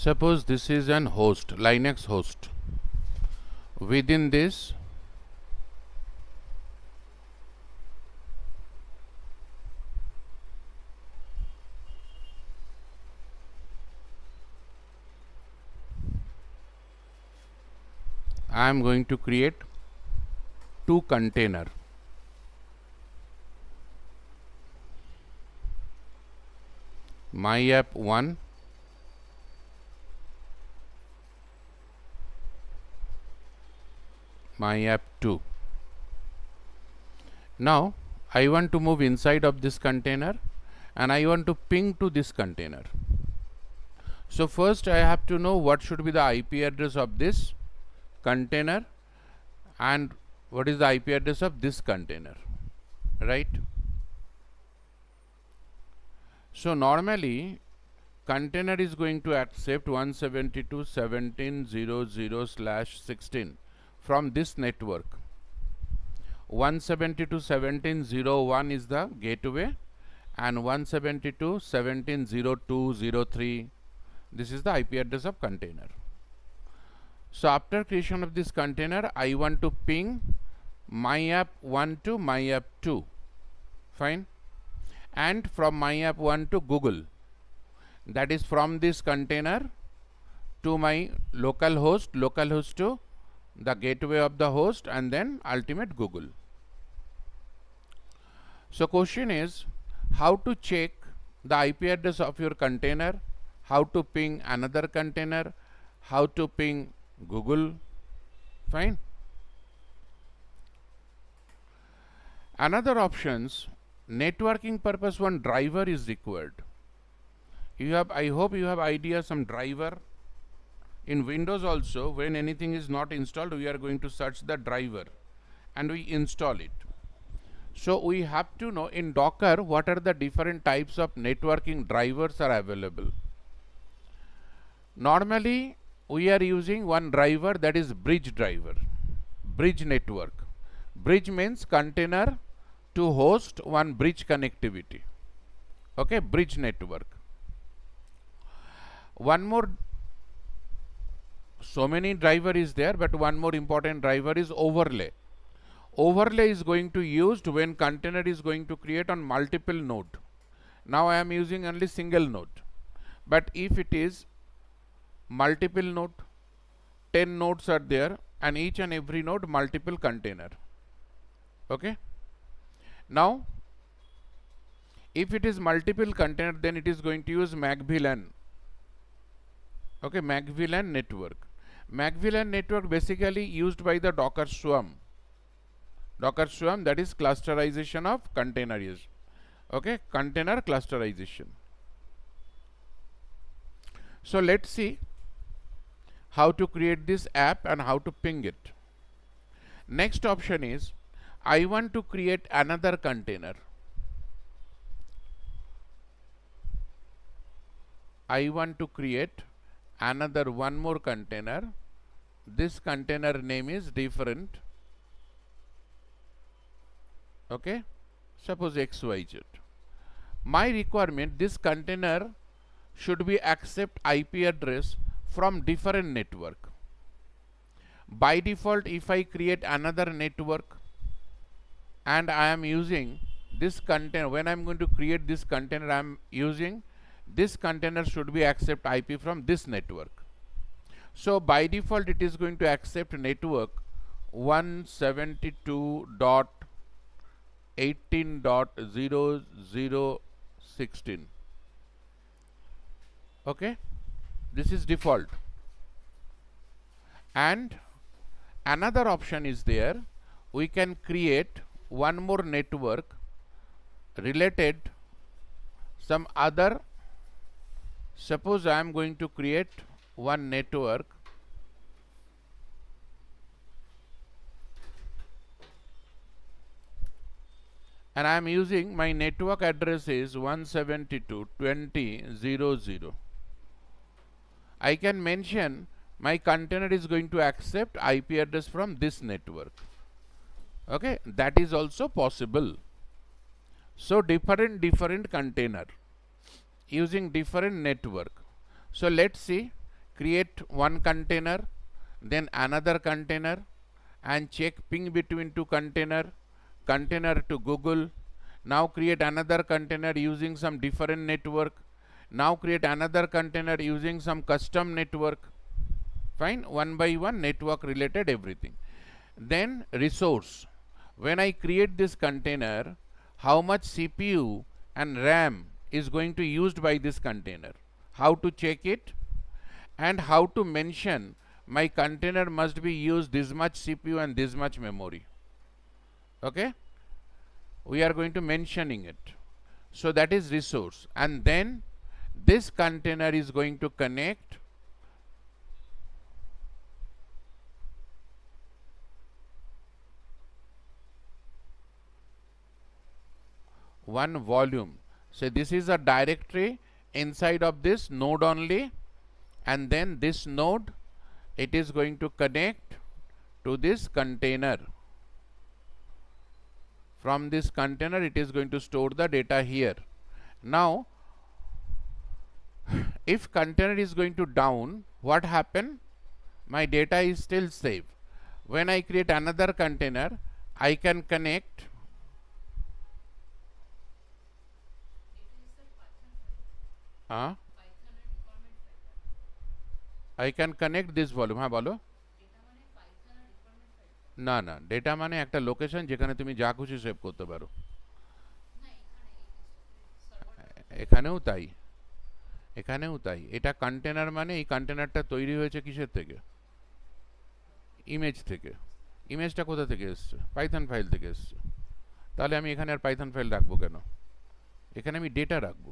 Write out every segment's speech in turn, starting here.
Suppose this is an host, Linux host. Within this, I am going to create two container. My app 1 my app 2. Now I want to move inside of this container and I want to ping to this container. So first I have to know what should be the IP address of this container and what is the IP address of this container, right? So normally container is going to accept 172.17.00/16 from this network. 172.17.01 is the gateway and 172.17.02.03, this is the IP address of container. So after creation of this container, I want to ping my app 1 to my app 2, fine, and from my app 1 to Google, that is from this container to my local host to the gateway of the host, and then ultimate Google. So question is how to check the IP address of your container, how to ping another container, how to ping Google, fine. Another options, networking purpose one driver is required. I hope you have idea some driver. In Windows also, when anything is not installed, we are going to search the driver and we install it. So we have to know in Docker what are the different types of networking drivers are available. Normally we are using one driver, that is bridge driver, bridge network. Bridge means container to host one bridge connectivity. Okay, bridge network. One more, so many driver is there, but one more important driver is overlay. Overlay is going to used when container is going to create on multiple node. Now I am using only single node, but if it is multiple node, 10 nodes are there and each and every node multiple container. Okay, now if it is multiple container, then it is going to use MAC-VLAN. Okay, MAC-VLAN network. MAC-VLAN network basically used by the Docker Swarm. Docker Swarm, that is clusterization of containers. Okay, container clusterization. So let's see how to create this app and how to ping it. Next option is I want to create another container. I want to create another one more container. This container name is different. Okay, suppose XYZ. My requirement, this container should be accept IP address from different network. By default, if I create another network and I am using this container, when I am going to create this container, I am using this container should be accept IP from this network. So by default it is going to accept network 172.18.0016. Okay, this is default. And another option is there, we can create one more network related some other. Suppose I am going to create one network and I am using my network address is 172.20.00. I can mention my container is going to accept IP address from this network. Okay, that is also possible. So different container using different network. So let's see create one container, then another container, and check ping between two container to Google. Now create another container using some different network. Now create another container using some custom network. Fine, one by one network related everything. Then resource. When I create this container, how much CPU and RAM is going to used by this container? How to check it? And how to mention my container must be used this much CPU and this much memory. Okay, we are going to mentioning it. So that is resource, and then this container is going to connect one volume. So this is a directory inside of this node only, and then this node, it is going to connect to this container. From this container it is going to store the data here. Now if container is going to down, what happen? My data is still saved. When I create another container, I can connect I can connect this volume. হ্যাঁ বলো। না না, data মানে একটা location যেখানে তুমি যা খুশি সেভ করতে পারো। এখানেও তাই, এখানেও তাই। এটা কন্টেনার মানে এই কন্টেনারটা তৈরি হয়েছে কিসের থেকে? ইমেজ থেকে। ইমেজটা কোথা থেকে এসছে? পাইথন ফাইল থেকে এসছে। তাহলে আমি এখানে আর পাইথন ফাইল রাখবো কেন? এখানে আমি ডেটা রাখবো।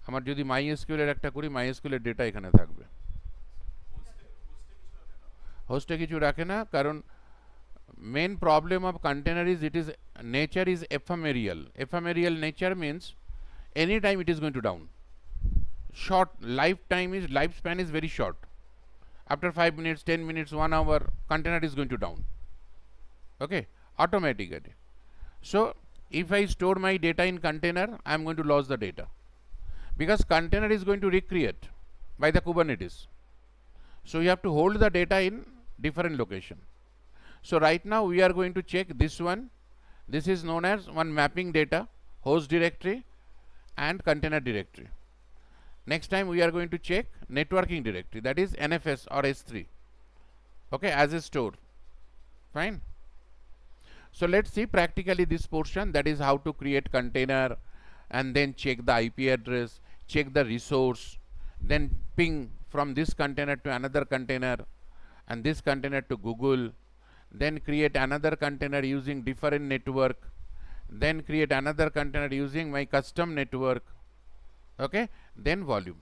আমার যদি মাই এসকিউএল এর একটা করি, মাই এসকিউএল এর ডেটা এখানে থাকবে। হোস্টে কিছু রাখে না, কারণ main problem of container is it is nature is ephemeral. Ephemeral nature means anytime it is going to down. Short lifespan is very short. After 5 minutes, 10 minutes, 1 hour, container is going to down. Okay, automatically. So if I store my data in container, I am going to lose the data, because container is going to recreate by the Kubernetes. So you have to hold the data in different location. So right now we are going to check this one. This is known as one mapping data, host directory and container directory. Next time we are going to check networking directory, that is NFS or S3, okay, as a store. Fine. So let's see practically this portion, that is how to create container, and then check the IP address, check the resource, then ping from this container to another container, and this container to Google, then create another container using different network, then create another container using my custom network. Okay, then volume.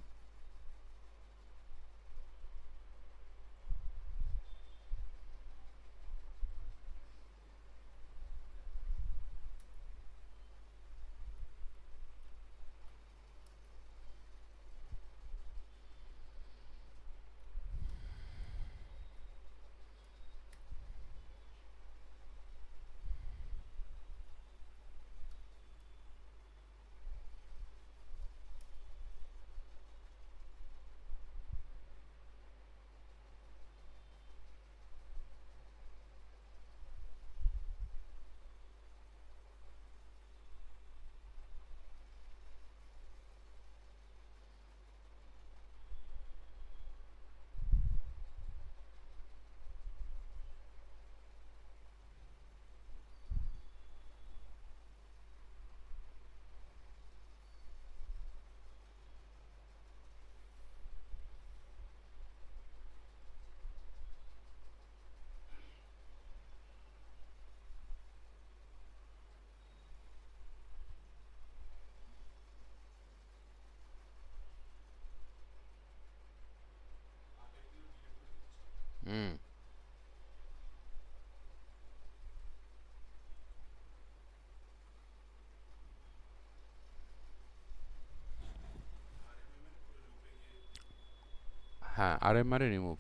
হ্যাঁ, RMI remove,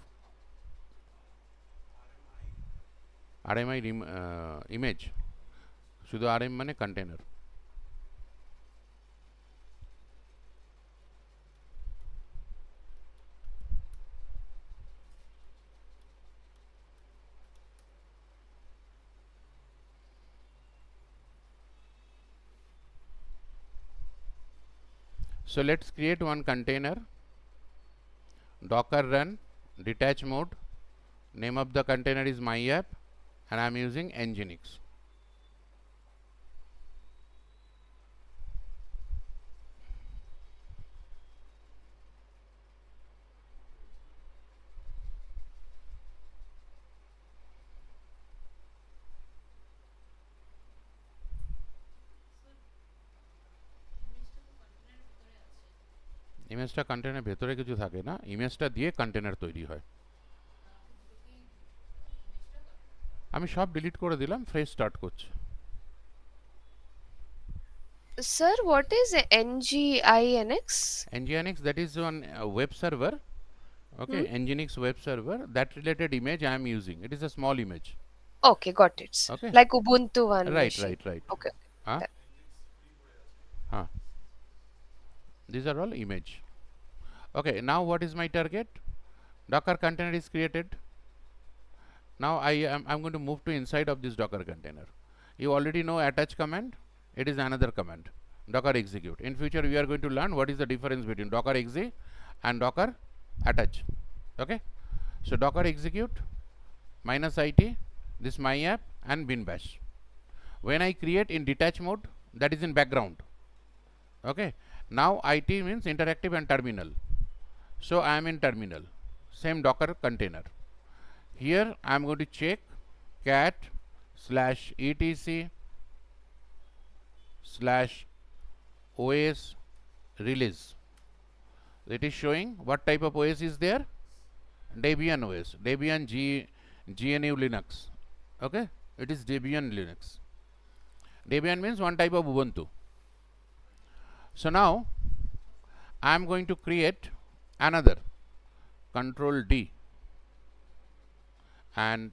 RMI image, শুধু RM মানে container. So let's create one container, docker run, detach mode, name of the container is my app, and I am using nginx. ইমেজটা কন্টেনারের ভেতরে কিছু থাকে না, ইমেজটা দিয়ে কন্টেনার তৈরি হয়। আমি সব ডিলিট করে দিলাম, ফ্রেশ স্টার্ট করছি। Sir, what is nginx? nginx, that is one web server. Okay, nginx web server, that related image I am using. It is a small image. Okay, got it, sir. Okay, Like Ubuntu one right, machine. right, right. Okay. Huh? That- Huh. These are all image. Okay, now what is my target? Docker container is created. Now I'm going to move to inside of this docker container. You already know attach command. It is another command, docker execute. In future we are going to learn what is the difference between docker exe and docker attach. Okay, so docker execute -it, this my app, and bin bash. When I create in detach mode, that is in background. Okay, now it means interactive and terminal, so I am in terminal, same docker container. Here I am going to check cat /etc/os release. It is showing what type of OS is there. Debian OS, Debian GNU Linux. Okay, it is Debian Linux. Debian means one type of Ubuntu. So now I am going to create another Control D and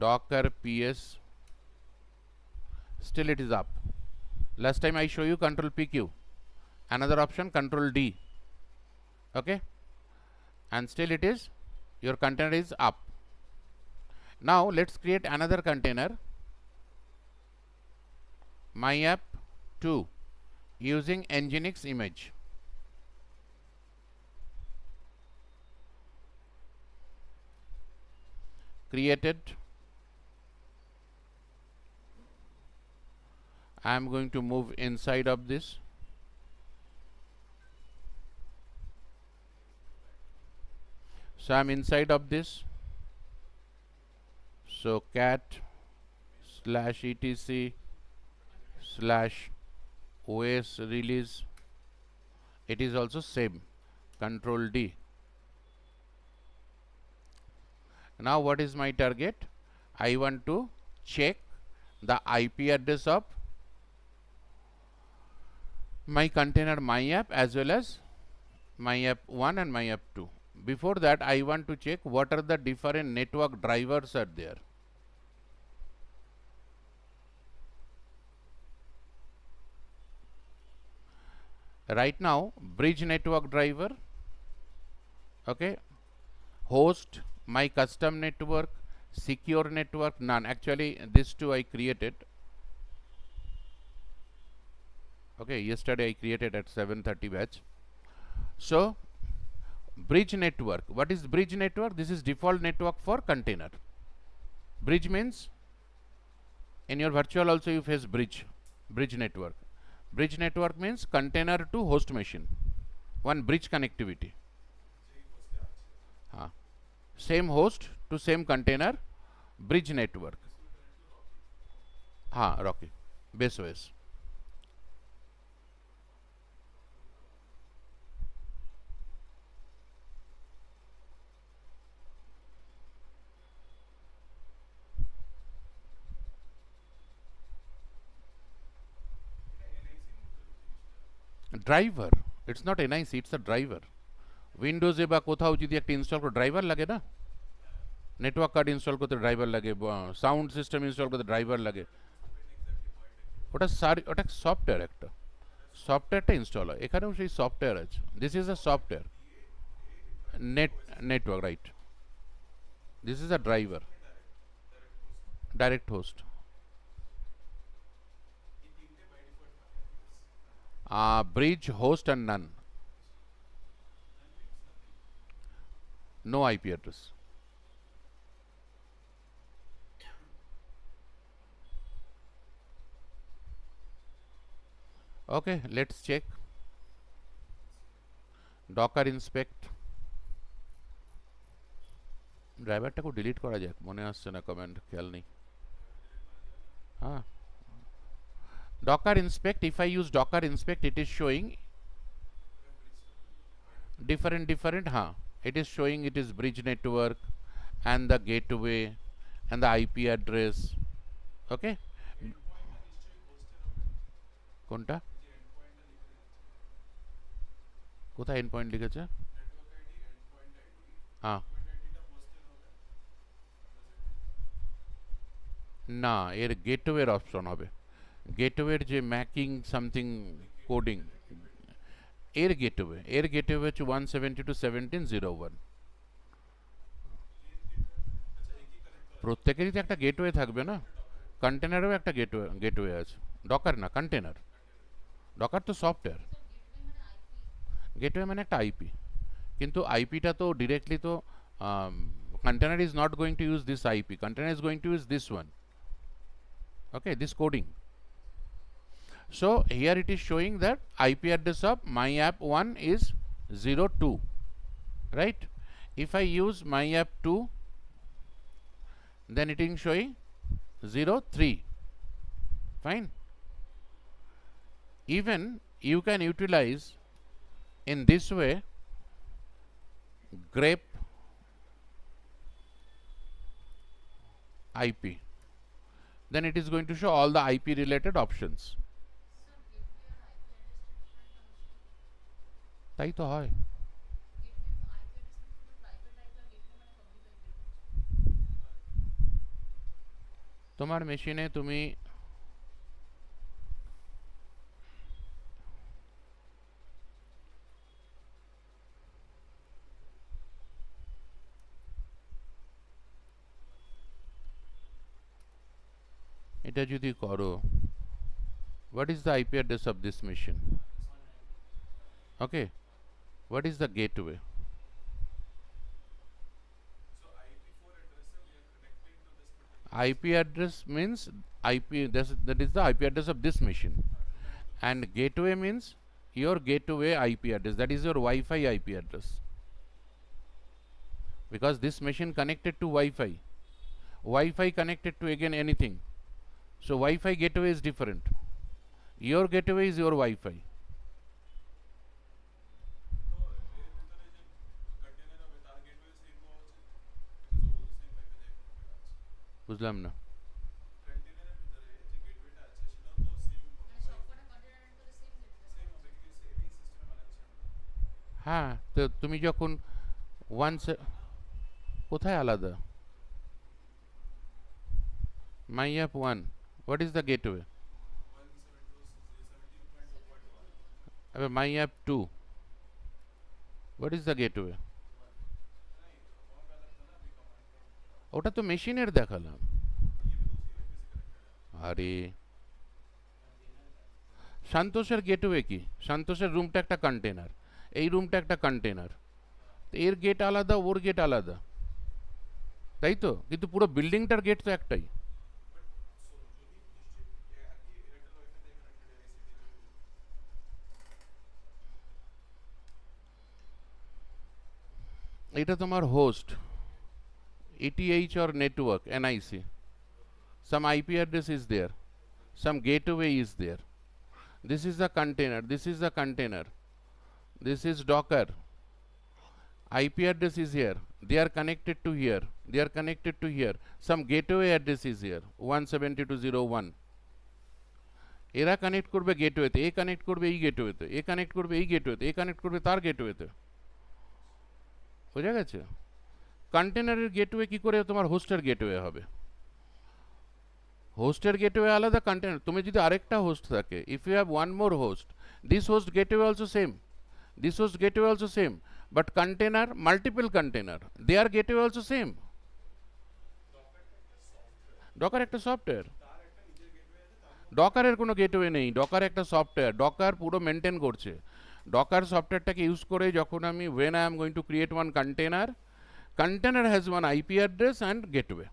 docker ps. Still it is up. Last time I show you Control PQ, another option Control D. Okay, and still it is, your container is up. Now let's create another container, my app 2, using nginx image. Created. I am going to move inside of this. So I am inside of this. So cat /etc/os release. It is also same, Control D. Now what is my target? I want to check the IP address of my container my app as well as my app 1 and my app 2. Before that I want to check what are the different network drivers are there. Right now bridge network driver, okay, host, my custom network, secure network, none. Actually these two I created. Okay, yesterday I created at 7:30 batch. So bridge network, what is bridge network? This is default network for container. Bridge means in your virtual also you face bridge network. Bridge network means container to host machine, one bridge connectivity. Same host to same container, bridge network. Rocky, base OS. Driver, it's not NIC, it's a driver. উইন্ডোজে বা কোথাও যদি একটা install করে driver লাগে না, network card install করতে driver লাগে, সাউন্ড সিস্টেম ইনস্টল করতে ড্রাইভার লাগে, ওটা সফটওয়্যার, একটা সফটওয়্যারটা ইনস্টল হয়, এখানেও সেই সফটওয়্যার আছে। This is a software network, right, this is a driver, direct host. bridge, host, and none. No IP address. Okay, let's check. Docker inspect. ড্রাইভারটাকে ডিলিট করা যাক, মনে আসছে না, কমেন্ট খেয়াল নেই। হ্যাঁ, docker inspect, if I use docker inspect, it is showing different, huh, it is showing it is bridge network and the gateway and the IP address. Okay, কোনটা, কোথায় এন্ড পয়েন্ট লিখেছে? হ্যাঁ, না, এর গেটওয়ের অপশন হবে। গেটওয়ের যে ম্যাকিং সামথিং কোডিং, এর gateway হচ্ছে 172.17.01। প্রত্যেকেরই তো একটা গেটওয়ে থাকবে না, কন্টেনারেও একটা গেটওয়ে আছে। ডকার না, কন্টেনার। ডকার তো সফটওয়্যার, গেটওয়ে মানে একটা আইপি, কিন্তু আইপিটা তো ডিরেক্টলি তো container is not going to use this IP, container is going to use this one, okay, this coding. So here it is showing that IP address of my app 1 is 02, right? If I use my app 2, then it is showing 03. Fine. Even you can utilize in this way grep IP, then it is going to show all the IP related options. তাই তো হয়। তোমার মেশিনে তুমি এটা যদি করো, what is the IP address of this machine? Okay, what is the gateway? IP address means IP, that is the IP address of this machine, and gateway means your gateway IP address, that is your Wi-Fi IP address, because this machine connected to Wi-Fi, Wi-Fi connected to again anything, so Wi-Fi gateway is different, your gateway is your Wi-Fi. বুঝলাম না। হ্যাঁ, তো তুমি যখন once, কোথায় আলাদা? My app 1, what is the gateway? এবার my app 2, what is the gateway? ওটা তো মেশিনের দেখালাম। আরে সান্তোষের গেটওয়ে কি? সান্তোষের রুমটা একটা কন্টেনার, এই রুমটা একটা কন্টেনার, এর গেট আলাদা, ওর গেট আলাদা, তাই তো, কিন্তু পুরো বিল্ডিংটার গেট তো একটাই। এটা তোমার host, ETH or network, NIC, some IP address is there, some gateway is there. This is the container, this is the container, this is Docker. IP address is here, they are connected to here, they are connected to here, some gateway address is here 172.0.1, এরা connect করবে গেটওয়েতে, এ connect করবে এই গেটওয়েতে, এ connect করবে এই গেটওয়েতে, এ connect করবে তার গেটওয়েতে। বোঝা গেছে? কন্টেনারের গেটওয়ে কি করে তোমার হোস্টের গেটওয়ে হবে? হোস্টের গেটওয়ে আলাদা, কন্টেনার, তুমি যদি আরেকটা হোস্ট থাকে, if you have one more host, this host gateway also same, this host gateway also same, but container, multiple container, their gateway also same. Docker একটা সফটওয়্যার, ডকারের কোনো গেটওয়ে নেই, ডকার একটা সফটওয়্যার, ডকার পুরো মেনটেন করছে। ডকার সফটওয়্যারটাকে ইউজ করে যখন আমি when I am going to create one container, container has one IP address and gateway,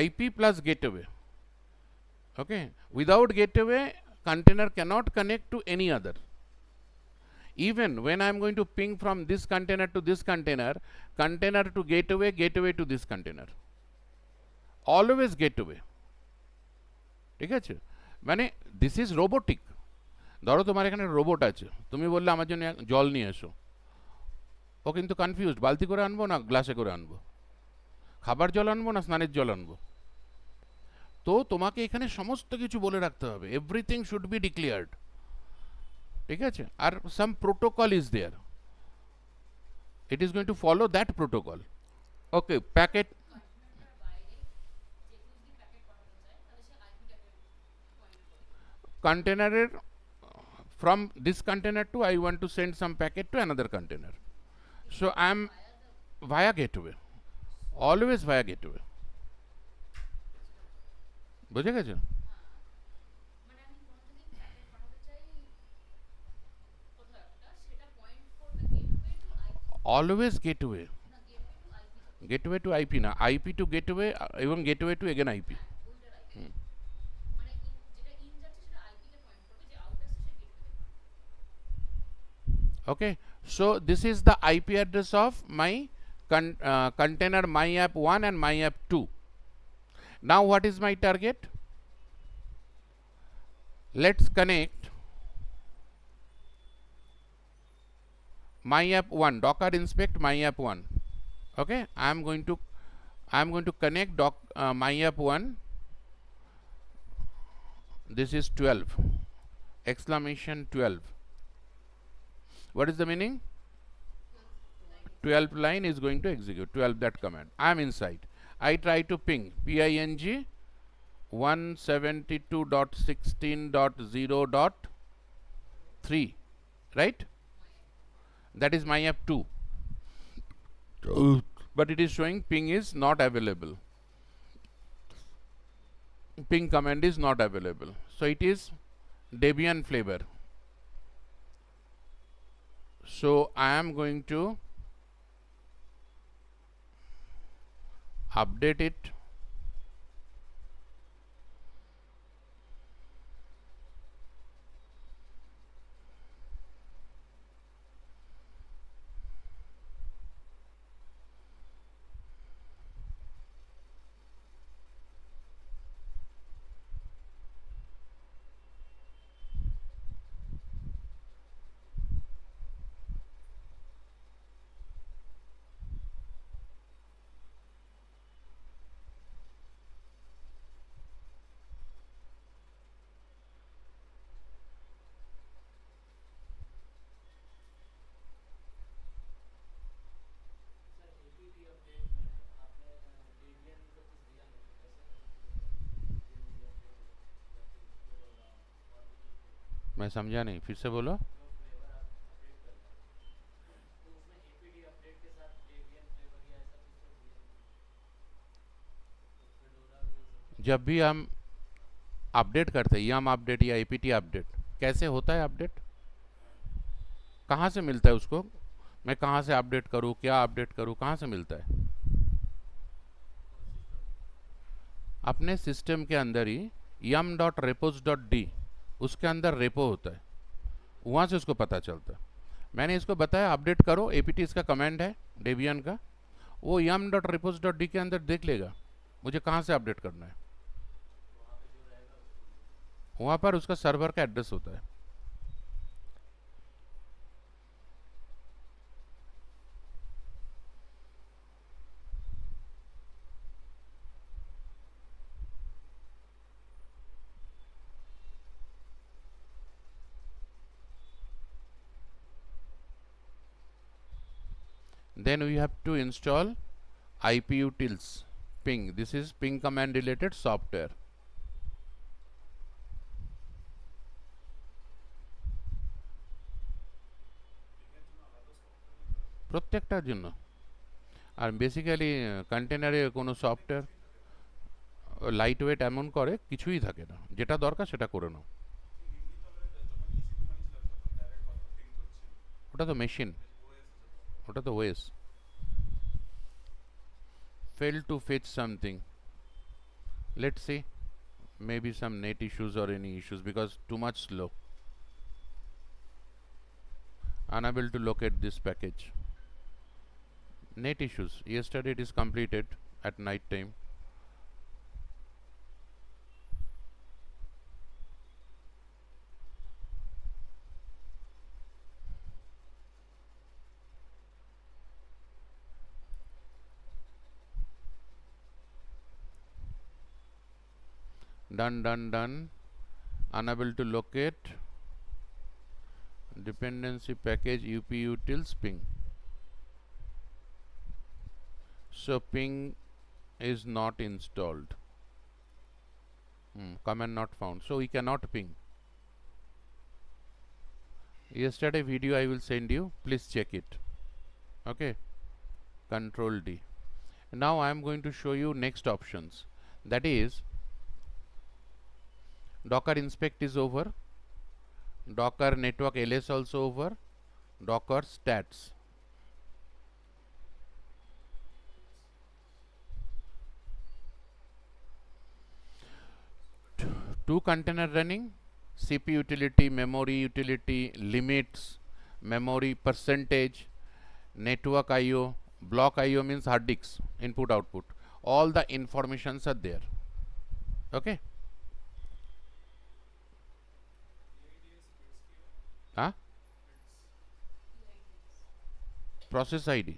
IP plus gateway. Okay, without gateway container cannot connect to any other. Even when I am going to ping from this container to this container, container to gateway, gateway to this container, always gateway. ঠিক আছে, মানে this is robotic. ধরো তোমার এখানে robot আছে, তুমি বললে আমার জন্য জল নিয়ে এসো, ও কিন্তু কনফিউজড, বালতি করে আনবো না গ্লাসে করে আনবো, খাবার জল আনবো না স্নানের জল আনবো। তো তোমাকে এখানে সমস্ত কিছু বলে রাখতে হবে, এভরিথিং শুড বি ডিক্লেয়ার্ড। ঠিক আছে, আর some protocol is there, it is going to follow that protocol. Okay, packet কন্টেনারের from this container to I want to send some packet to another container, so I am via gateway, always via gateway. বুঝে গেছো? Always gateway, gateway to IP না, IP two gateway, এবং gateway to again IP. Okay, so this is the IP address of my container my app 1 and my app 2. Now what is my target? Let's connect my app 1, docker inspect my app 1. Okay, I am going to connect my app 1. This is 12 exclamation 12. What is the meaning? 12th line is going to execute 12, that command. I am inside. I try to ping ping 172.16.0.3, right? That is my app 2. But it is showing ping is not available. Ping command is not available. So it is Debian flavor. So I am going to update it. मैं समझा नहीं, फिर से बोलो। जब भी हम update करते हैं, यम अपडेट या एपीटी अपडेट, कैसे होता है अपडेट, कहाँ से मिलता है उसको, मैं कहाँ से अपडेट करूँ, क्या अपडेट करूँ, कहाँ से मिलता है? अपने सिस्टम के अंदर ही yum.repos.d, उसके अंदर रेपो होता है, वहाँ से उसको पता चलता है। मैंने इसको बताया अपडेट करो, एपीटी इसका कमांड है डेबियन का, वो yum.repos.d के अंदर देख लेगा मुझे कहाँ से अपडेट करना है, वहाँ पर उसका सर्वर का एड्रेस होता है। Then we have to install iputils ping. This is ping command related software. প্রত্যেকটার জন্য। আর বেসিক্যালি কন্টেনারে কোনো সফটওয়্যার লাইট ওয়েট এমন করে কিছুই থাকে না, যেটা দরকার সেটা করে নাও। ওটা তো মেশিন, ওটা তো ওয়েস। Fail to fetch something, let's see, maybe some net issues or any issues because too much slow, unable to locate this package. Net issues, yesterday it is completed at night time. Done, unable to locate dependency package uputils ping. So ping is not installed. Command not found, so we cannot ping. Yesterday video I will send you, please check it. Okay, Control D. Now I am going to show you next options, that is Docker inspect is over, Docker network ls also over, Docker stats. Two container running, CPU utility, memory utility, limits, memory percentage, network IO, block IO means hard disks, input output. All the informations are there. Okay. Huh? Process ID.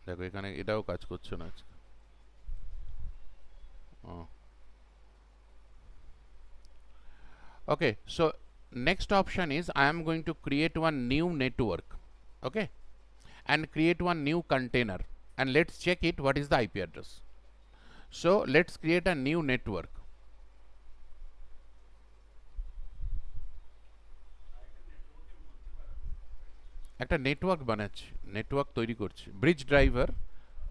দেখো এখানে এটাও কাজ করছে না আজকে। Okay, so next option is I am going to create one new network, okay, and create one new container, and let's check it what is the IP address. So let's create a new network. একটা network বানাচ্ছি, network তৈরি করছি, bridge driver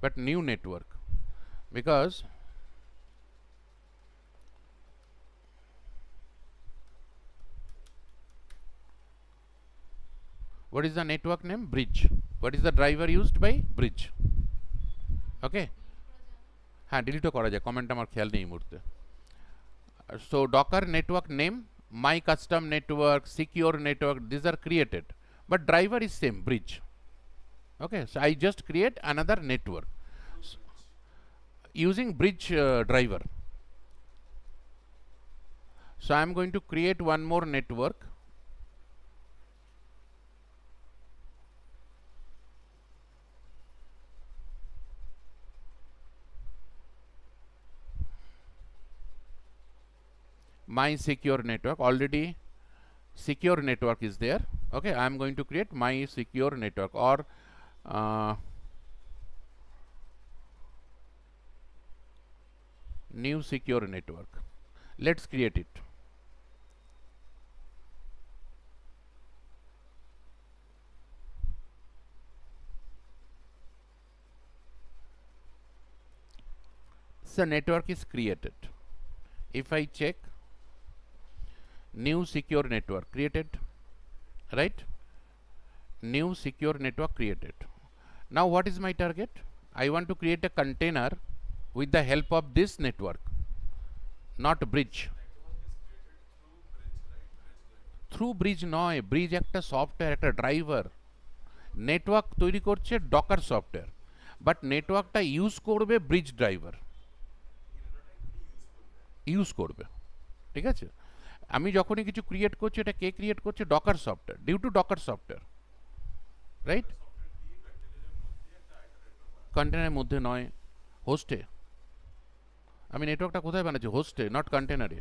but new network, because what is the network name? Bridge. What is the driver used by? Bridge. Okay. হ্যাঁ, ডিলিটও করা যায়, comment আমার খেয়াল নেই এই মুহূর্তে। So Docker network name, my custom network, secure network, these are created, but driver is same, bridge. Okay, so I just create another network using bridge driver. So I am going to create one more network. My secure network, already secure network is there. Okay, I am going to create my secure network, or new secure network. Let's create it. So network is created. If I check, new secure network created, right? New secure network created. Now what is my target? I want to create a container with the help of this network, not bridge. Through bridge নয়, bridge একটা software, একটা driver. Network তৈরি করছে Docker software, but নেটওয়ার্কটা use করবে bridge driver, use করবে। ঠিক আছে, আমি যখনই কিছু ক্রিয়েট করছি, এটা কে ক্রিয়েট করছে? Docker software, due to Docker software, right? কন্টেনারের মধ্যে নয়, হোস্টে। আমি নেটওয়ার্কটা কোথায় বানাচ্ছি? হোস্টে, নট কন্টেনারে।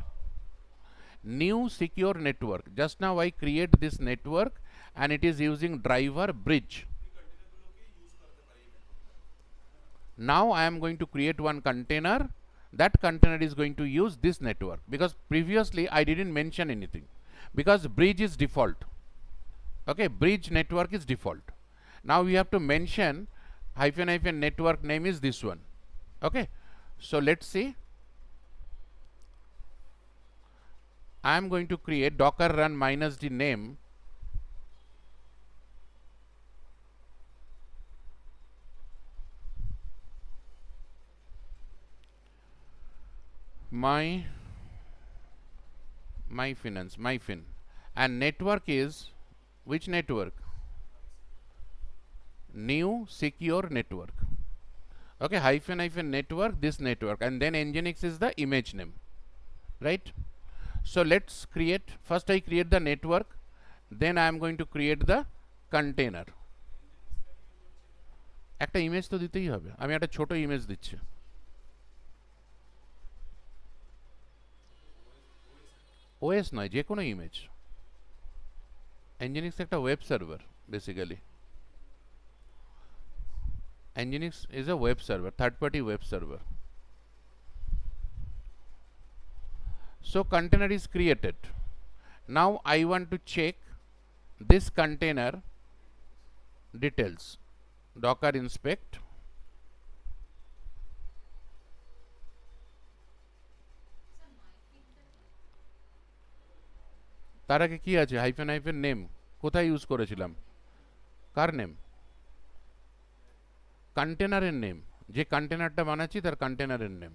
New secure network, just now I create this network and it is using driver bridge. Now I am going to create one container, that container is going to use this network, because previously I didn't mention anything, because bridge is default. Okay, bridge network is default. Now we have to mention hyphen network name is this one. Okay, So let's see. I am going to create docker run minus the name my myfin, and network is which network? New secure network. Okay, hyphen network, this network, and then nginx is the image name, right? So let's create, first I create the network, then I am going to create the container. একটা image তো দিতেই হবে, আমি একটা ছোট image দিচ্ছি। OS নয়, যে কোনো ইমেজ। nginx একটা web server basically. nginx is a web server, third party web server. So container is created. Now I want to check this container details. Docker inspect. তার আগে কি আছে? হাইফেন হাইফেন নেম কোথায় use করেছিলাম? কার name? কন্টেনারের name, যে কন্টেনারটা বানাচ্ছি তার কন্টেনারের name.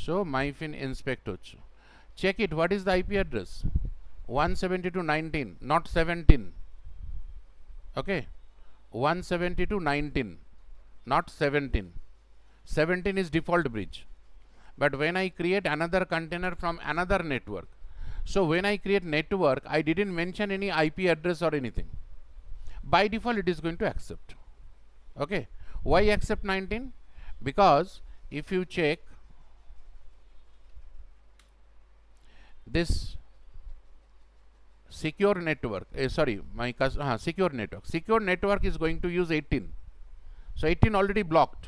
So myfin inspect হচ্ছে। Check it, what is the IP address? 172.19, not 17. Okay, 172.19, not 17. 17 is default bridge. But when I create another container from another network, so when I create network, I didn't mention any IP address or anything. By default, it is going to accept. Okay, why accept 19? Because if you check this secure network, secure network is going to use 18. So 18 already blocked.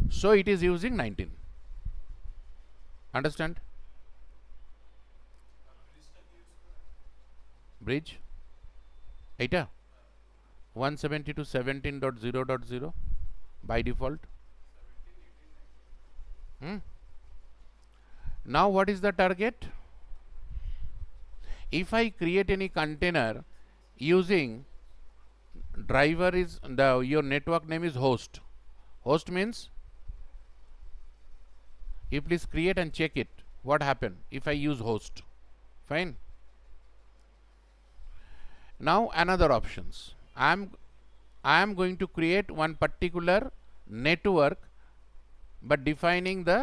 So it is using 19. Understand? Bridge এটা 172.17.0.0 by default. Now what is the target? If I create any container using driver is your network name is host. Host means you please create and check it what happened if I use host. Fine. Now another options. I am going to create one particular network but defining the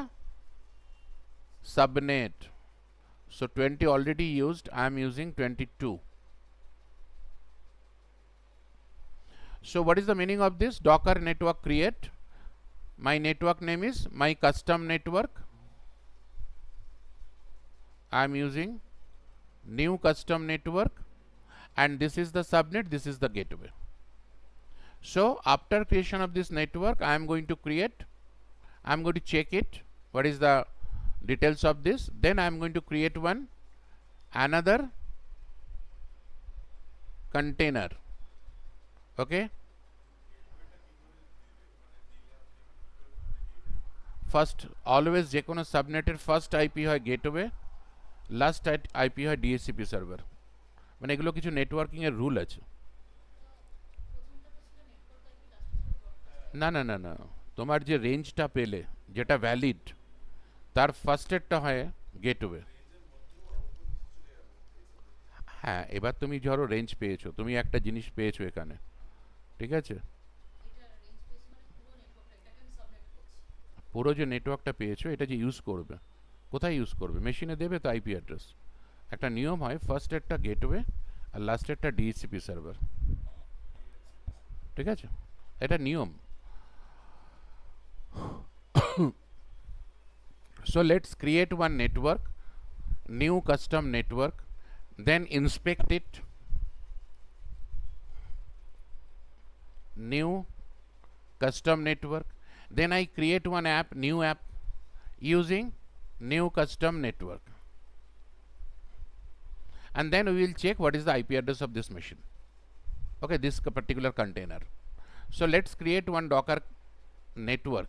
subnet. So 20 already used, I am using 22. So what is the meaning of this? Docker network create. My network name is my custom network. I am using new custom network, and this is the subnet, this is the gateway. So after creation of this network, I am going to create, I am going to check it, what is the details of this, then I am going to create another container. Okay, first always যে কোনো সাবনেটের first IP হয় gateway, last IP হয় DSCP server. মানে এগুলো কিছু networking এর rule আছে। না না না না, তোমার যে রেঞ্জটা পেলে যেটা ভ্যালিড, তার ফার্স্টেরটা হয় গেটওয়ে। হ্যাঁ, এবার তুমি ধরো রেঞ্জ পেয়েছো, তুমি একটা জিনিস পেয়েছো এখানে, ঠিক আছে? পুরো যে নেটওয়ার্কটা পেয়েছো এটা যে ইউজ করবে, কোথায় ইউজ করবে? মেশিনে দেবে তো আইপি অ্যাড্রেস। একটা নিয়ম হয়, ফার্স্টেরটা গেটওয়ে আর লাস্টেরটা ডিএসসিপি সার্ভার, ঠিক আছে? এটা নিয়ম। So let's create one network, new custom network, then inspect it, new custom network, then I create one app, new app using new custom network, and then we will check what is the IP address of this machine. Okay, this particular container. So let's create one Docker network.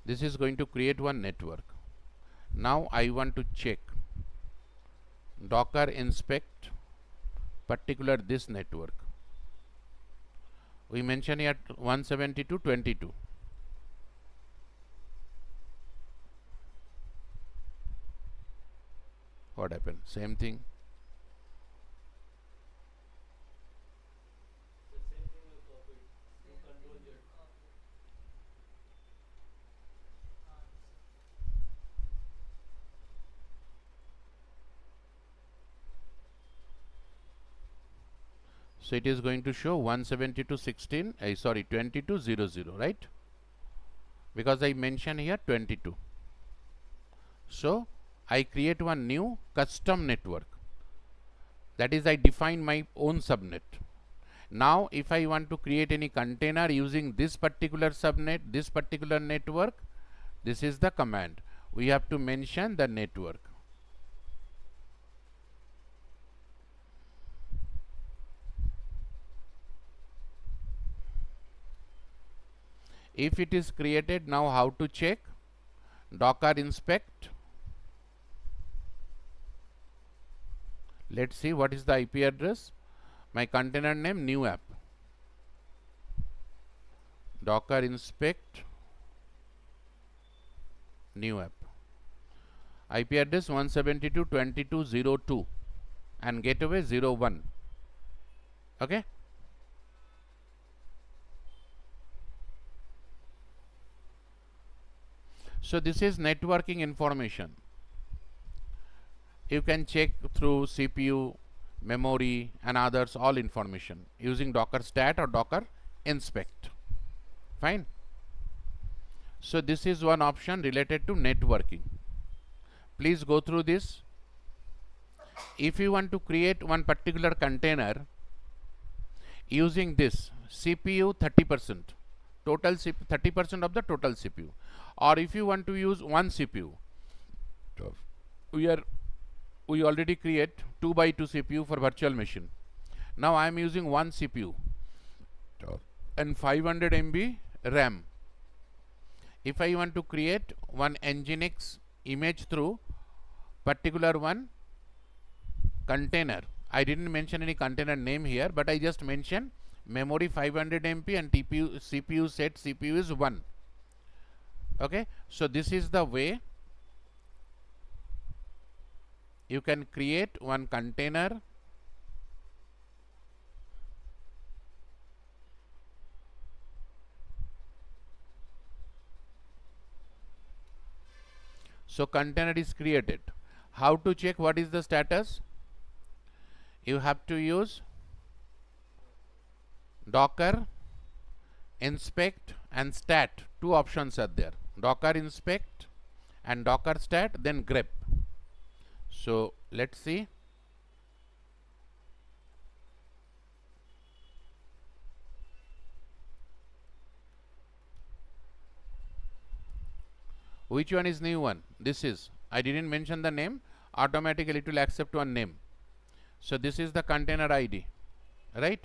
This is going to create one network. Now I want to check Docker inspect particular this network. We mention here 172.22. What happened? Same thing. So it is going to show 172.16, sorry, 22.00, right? Because I mention here 22. So I create one new custom network. That is, I define my own subnet. Now if I want to create any container using this particular subnet, this particular network, this is the command. We have to mention the network. If it is created, now how to check? Docker inspect. Let's see what is the IP address. My container name, new app. Docker inspect new app. IP address 172.22.02 and gateway 01. Okay. So this is networking information. You can check through CPU, memory and others, all information using Docker stat or Docker inspect. Fine. So this is one option related to networking. Please go through this. If you want to create one particular container using this CPU 30%, total 30% of the total CPU, or if you want to use one CPU, we already create 2 by 2 CPU for virtual machine. Now I am using one CPU and 500 MB RAM. If I want to create one Nginx image through particular one container, I didn't mention any container name here, but I just mentioned memory 500 MB and CPU set CPU is 1. Okay, so this is the way you can create one container so container is created. How to check what is the status? You have to use Docker inspect and stat. Two options are there, Docker inspect and Docker stat, then grep. So let's see. Which one is new one? This is, I didn't mention the name, automatically it will accept one name. So this is the container ID, right?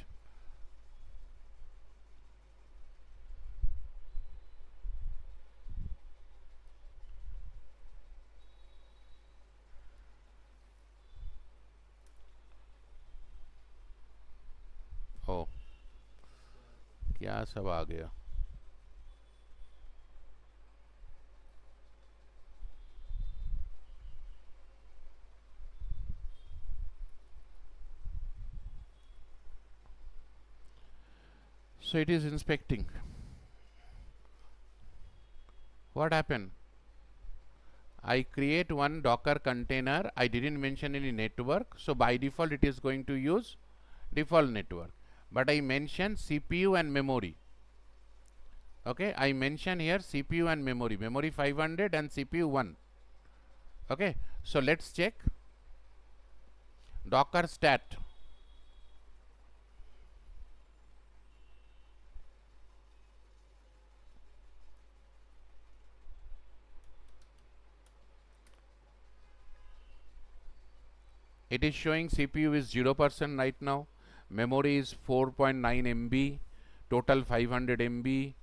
Oh, क्या सब आ गया? So it is inspecting. What happened? I create one Docker container. I didn't mention any network. So by default, it is going to use default network. But I mentioned CPU and memory. Okay, I mention here CPU and memory. Memory 500 and CPU 1. Okay, so let's check Docker stat. It is showing CPU is 0% right now, memory is 4.9 MB, total 500 MB,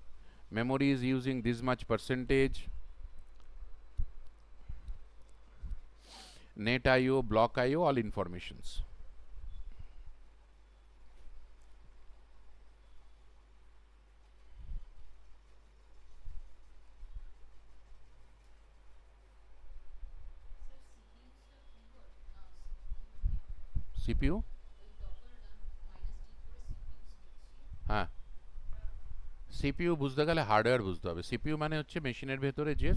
memory is using this much percentage, net IO, block IO, all informations. CPU হ্যাঁ CPU বুঝতে গেলে hardware বুঝতে হবে CPU মানে হচ্ছে মেশিনের ভেতরে যে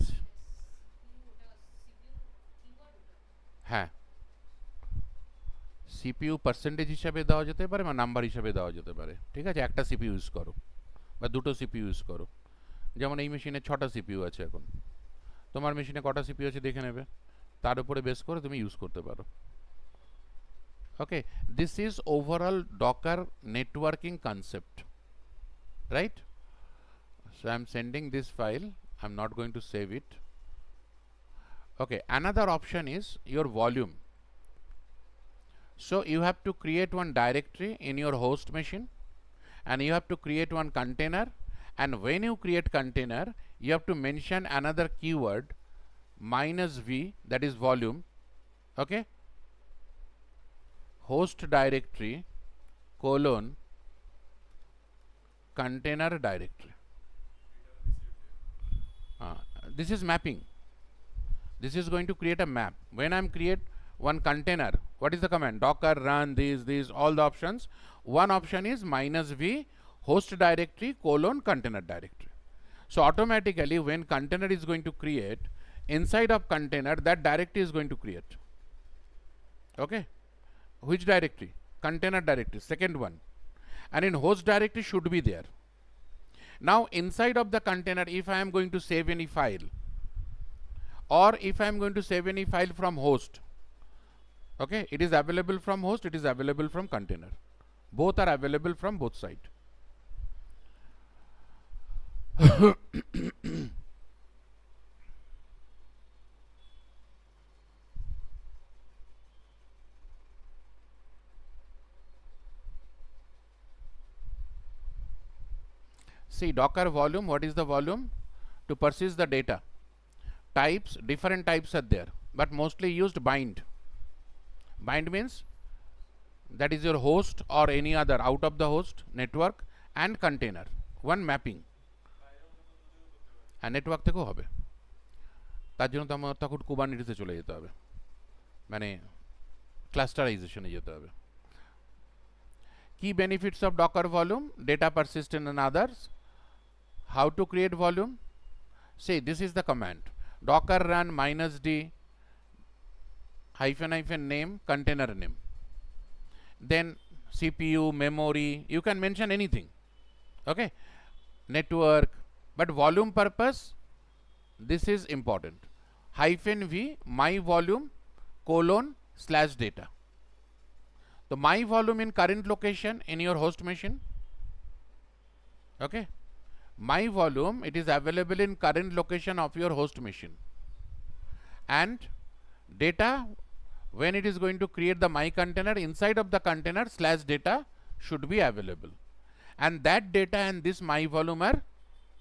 হ্যাঁ সিপিইউ পার্সেন্টেজ হিসাবে দেওয়া যেতে পারে বা নাম্বার হিসাবে দেওয়া যেতে পারে ঠিক আছে একটা সিপিইউ ইউজ করো বা দুটো সিপিইউ ইউজ করো যেমন এই মেশিনে 6টা সিপিইউ আছে এখন তোমার মেশিনে কটা সিপিইউ আছে দেখে নেবে তার উপরে বেস করে তুমি ইউজ করতে পারো okay this is overall docker networking concept right so I'm sending this file I'm not going to save it okay another option is your volume so you have to create one directory in your host machine and you have to create one container and when you create container you have to mention another keyword -v that is volume okay host directory colon container directory this is mapping this is going to create a map when I'm create one container what is the command docker run these all the options one option is -v host directory colon container directory so automatically when container is going to create inside of container that directory is going to create okay which directory container directory second one and in host directory should be there now inside of the container if I am going to save any file or if I am going to save any file from host okay it is available from host it is available from container both are available from both side see docker volume what is the volume to persist the data types different types are there but mostly used bind means that is your host or any other out of the host network and container one mapping and network থেকেও হবে তার জন্য তো আমার তখন কুবারনেটিসে চলে যেতে হবে মানে ক্লাস্টারাইজেশনে যেতে হবে key benefits of docker volume data persistent and others how to create volume say this is the command docker run -d -name container name then CPU memory you can mention anything okay network but volume purpose this is important -v my volume colon / data so my volume in current location in your host machine okay my volume it is available in current location of your host machine and data when it is going to create the my container inside of the container / data should be available and that data and this my volume are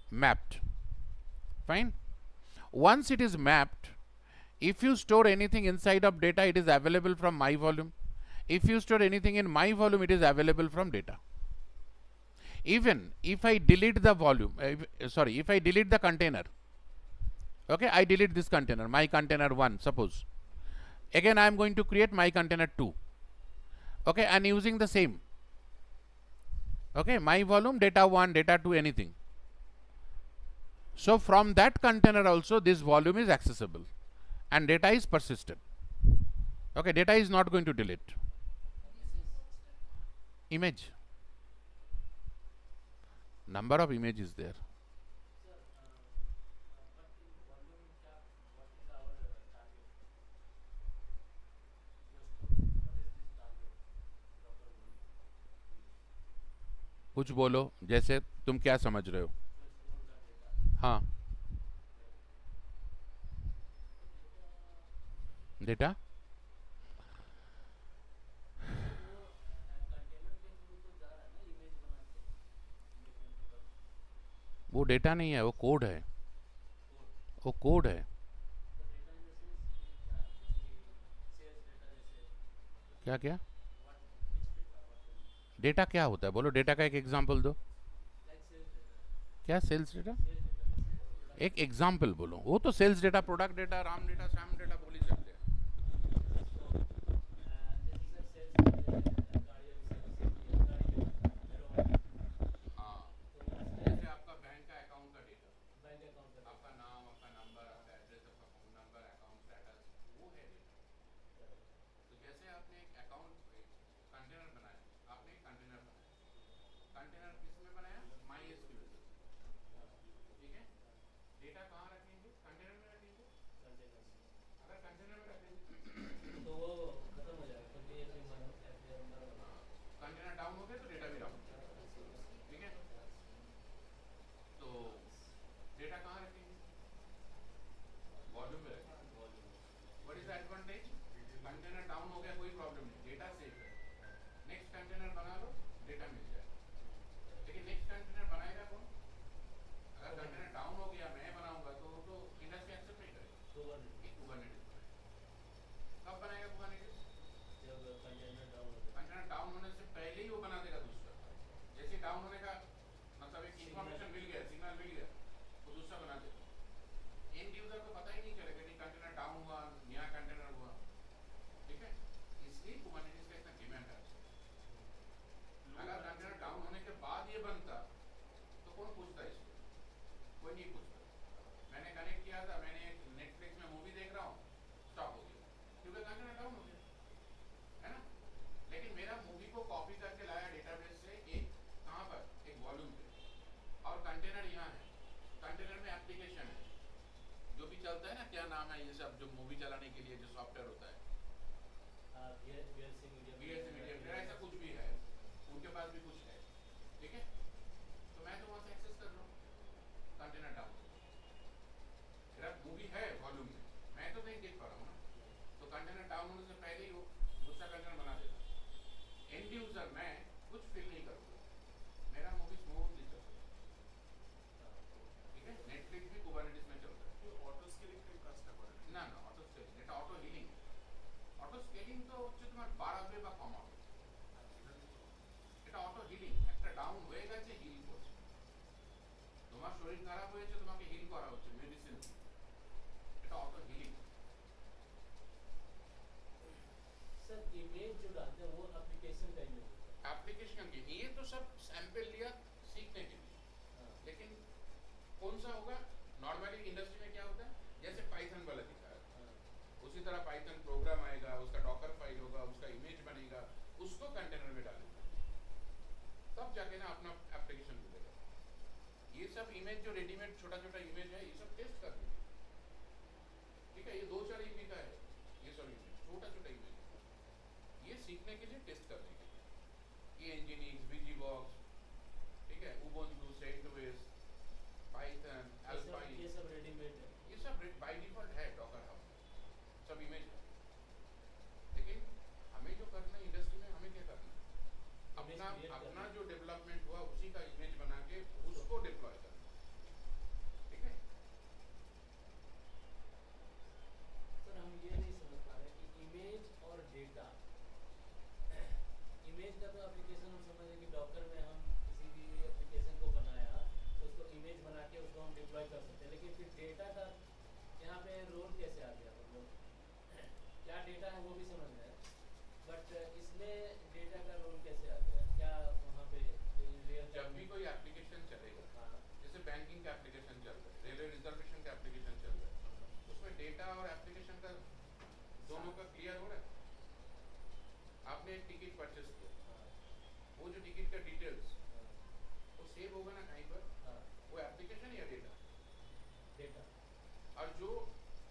mapped fine once it is mapped if you store anything inside of data it is available from my volume if you store anything in my volume it is available from data even if I delete the volume if I delete the container okay I delete this container my container 1 suppose again I am going to create my container 2 okay and using the same okay my volume data 1 data 2 anything so from that container also this volume is accessible and data is persisted okay data is not going to delete image number of images there कुछ बोलो जैसे तुम क्या समझ रहे हो हाँ data वो डेटा नहीं है, वो कोड है, वो कोड है। क्या क्या डेटा क्या होता है, बोलो, डेटा का एक एग्जांपल दो। क्या सेल्स डेटा? एक एग्जांपल बोलो। वो तो sales data, product data, Ram data, Shyam data बोल ही सकते हैं। हाँ, जैसे आपका बैंक का अकाउंट का डेटा, आपका नाम, आपका नंबर, आपका एड्रेस, आपका फोन नंबर, अकाउंट स्टेटस, वो है डेटा। तो जैसे आपने एक अकाउंट कंटेनर बनाया, आपने एक कंटेनर बनाया, कंटेनर किस में बनाया? माई एसक्यूएल से। ठीक है, डेटा कहाँ रखेंगे? कंटेनर में रखेंगे। अगर कंटेनर में रखेंगे तो वो खत्म हो जाएगा, क्योंकि ये कंटेनर डाउन हो गया तो डेटा भी डाउन। ठीक है, तो डेटा कहाँ रखेंगे? वॉल्यूम में रखेंगे। What is the advantage? Container down हो गया कोई प्रॉब्लम नहीं, डेटा सेफ है। नेक्स्ट कंटेनर बना लो, डेटा मिल जाए। लेकिन नेक्स्ट कंटेनर बनाएगा कौन? अगर कंटेनर डाउन हो गया, मैं बनाऊंगा तो इंडस्ट्री एक्सेप्ट नहीं करेगी। एक कुबरनेटिस बनाएगा। कब बनाएगा कुबरनेटिस? जब कंटेनर डाउन होने से पहले ही वो बना देगा दूसरा। जैसे डाउन होने का मतलब एक इंफॉर्मेशन मिल गया, सिग्नल मिल गया, वो दूसरा बना देगा। एंड यूजर को पता ही नहीं चलेगा कि कंटेनर डाउन हुआ, नया कंटेनर हुआ। ठीक है, इसलिए कुबरनेटिस का इतना डिमांड है। अगर कंटेनर डाउन होने के बाद ये बनता तो कौन पूछता इसको? कोई नहीं पूछता। मैंने कनेक्ट किया था, मैंने नेटफ्लिक्स में मूवी देख रहा हूँ, स्टॉप हो गया क्योंकि कंटेनर डाउन हो गया, है ना। लेकिन मेरा मूवी को कॉपी करके लाया डेटाबेस से, एक कहाँ पर? एक वॉल्यूम पे, और कंटेनर यहाँ है। कंटेनर में एप्लीकेशन है, जो भी चलता है ना, क्या नाम है ये सब जो मूवी चलाने के लिए जो सॉफ्टवेयर होता है, मीडिया, ऐसा कुछ भी है, उनके पास भी कुछ है। ठीक है, तो मैं तो वहाँ से एक्सेस कर रहा हूँ। कंटेनर डाउन, मेरा मूवी है वॉल्यूम में, मैं तो नहीं देख पा रहा हूँ ना। तो कंटेनर डाउन होने से पहले ही वो दूसरा कंटेनर बना देता। एंड यूजर मैं कुछ फील नहीं करूँगा, मेरा मूवी स्मूथली चलता है। ठीक है, नेटफ्लिक्स भी कुबरनेटिस में चलता है। ऑटो स्केलिंग ना ना, ऑटो स्केलिंग এটা অটো হিলিং। অটো স্কেলিং তো হচ্ছে তোমার বাড়াবে বা কমাবে, এটা অটো হিলিং। একটা ডাউন হয়ে গেছে, হিল করছে। তোমার শরীর খারাপ হয়েছে, তোমাকে হিল করা হচ্ছে মেডিসিন, এটা অটো হিলিং। सर इमेज जो डालते हैं वो एप्लीकेशन का इमेज होता एप्लीकेशन की ये तो सब सैंपल लिया सीखने के लिए। है। लेकिन कौन सा होगा? नॉर्मली इंडस्ट्री में क्या होता है, जैसे पाइथन वाला दिखाया, उसी तरह पाइथन प्रोग्राम आएगा, उसका डॉकर फाइल होगा, उसका इमेज बनेगा, उसको कंटेनर में डालेंगे, तब जाके ना अपना एप्लीकेशन मिलेगा। ये सब इमेज जो रेडीमेड छोटा छोटा इमेज है, ये सब टेस्ट कर लीजिए। ठीक है, ये 2-4 इमेज का है, ये सब इमेज छोटा छोटा इमेज, ये सीखने के लिए, टेस्ट करने के लिए। ये इंजीनियरिंग, बीजीबॉक्स, ठीक है, उबुंटू, सेंटोस, पाइथन, अल्पाइन, ये सब रेडीमेड है। ये सब बाय डिफॉल्ट है डॉकर हब, सब इमेज है। लेकिन हमें जो करना है इंडस्ट्री में, हमें क्या करना है? अपना अपना जो डेवलपमेंट हुआ उसी का इमेज बना के उसको डिप्लॉय करना। ठीक है, सर हम ये नहीं समझ पा रहे कि इमेज और डेटा, इमेज का तो एप्लीकेशन हम समझ रहे कि डॉकर में हम किसी भी एप्लीकेशन को बनाया तो उसको इमेज बना के उसको हम डिप्लॉय कर सकते हैं, लेकिन फिर डेटा का यहाँ पे रोल कैसे आ गया? मतलब क्या डेटा है वो भी समझ रहे हैं, बट इसमें डेटा का रोल कैसे आ गया? क्या वहाँ पे रियल जब भी कोई एप्लीकेशन चलेगा, हाँ जैसे बैंकिंग का एप्लीकेशन चल रहा है, रेलवे रिजर्वेशन का एप्लीकेशन चल रहा है, उसमें डेटा और एप्लीकेशन का दोनों का क्लियर हो रहा है। आपने एक टिकट परचेस किया, हाँ वो जो टिकट का डिटेल्स हाँ वो सेव होगा ना कहीं पर, हाँ वो एप्लीकेशन या डेटा? डेटा, और जो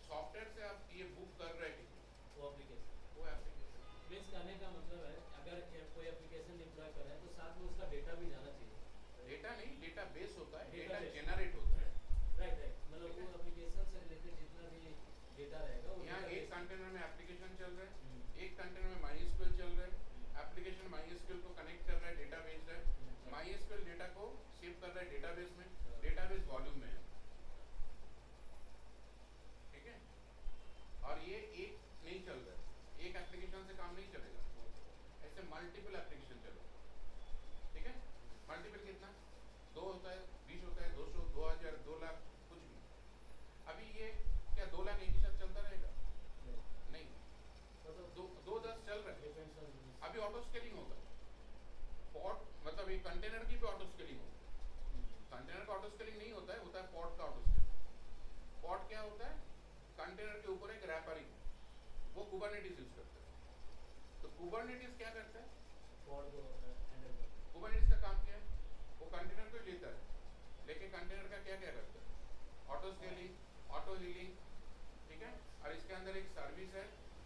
सॉफ्टवेयर से आप ये बुक कर रहे हैं टिकट, वो एप्लीकेशन। वो एप्लीकेशन। मीन्स कहने का मतलब है अगर कोई एप्लीकेशन डिप्लॉय कर रहे हैं तो साथ में उसका डेटा भी जाना चाहिए। डेटा नहीं, डेटा बेस होता है, डेटा Database। जेनरेट होता है। राइट राइट, मतलब वो एप्लीकेशन से रिलेटेड जितना भी डेटा रहेगा वो यहाँ database- एक कंटेनर में एप्लीकेशन चल रहा है, हम्म, एक कंटेनर में माईएसक्यूएल चल रहा है, एप्लीकेशन माईएसक्यूएल को कनेक्ट कर रहा है, डेटा भेज रहा है, माईएसक्यूएल डेटा को सेव कर रहा है डेटाबेस में, डेटाबेस मल्टीपल एप्लीकेशन चलो, ठीक है। मल्टीपल कितना, 2 होता है, 20 होता है, 200, 2000, 2 लाख, कुछ भी। अभी ये क्या 2 लाख एक ही साथ चलता रहेगा? नहीं, दो 10 चल रहे हैं। अभी ऑटो स्केलिंग होगा, पॉट मतलब एक कंटेनर की भी ऑटो स्केलिंग होगा। कंटेनर का ऑटो स्केलिंग नहीं होता है, होता है पॉट का ऑटो स्केलिंग। पॉट क्या होता है? कंटेनर के ऊपर एक रैपरिंग, वो कुबरनेटिस यूज करता है। तो कुबरनेटिस क्या करता है? कुबरनेटिस का काम क्या है? वो कंटेनर को लेता है, लेकिन कंटेनर का क्या क्या करता है? ऑटो स्केलिंग, ऑटो हीलिंग, ठीक है। और इसके अंदर एक सर्विस है,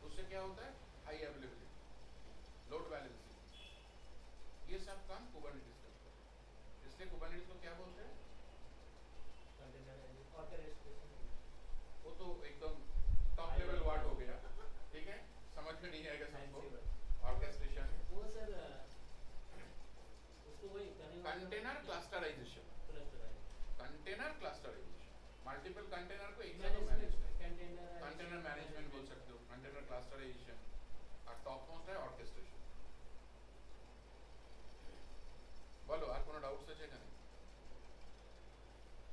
उससे क्या होता है? हाई अवेलेबिलिटी, लोड बैलेंसिंग, ये सब काम कुबरनेटिस करता है। इसलिए कुबरनेटिस को क्या बोलते हैं? वो तो एकदम टॉप लेवल वर्ड हो गया, ठीक है, समझ में नहीं आएगा सबको। ऑर्केस्ट्रेशन, वो सर उसको वही कंटेनर क्लस्टराइजेशन, कंटेनर क्लस्टराइजेशन, मल्टीपल कंटेनर को एक साथ मैनेज करना, कंटेनर मैनेजमेंट बोल सकते हो, कंटेनर क्लस्टराइजेशन। और टॉप मोस्ट है ऑर्केस्ट्रेशन। বলো আর কোনো ডাউটস আছে এখানে?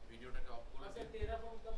ভিডিওটাকে অফ করে আচ্ছা দিন। টেরাফর্ম का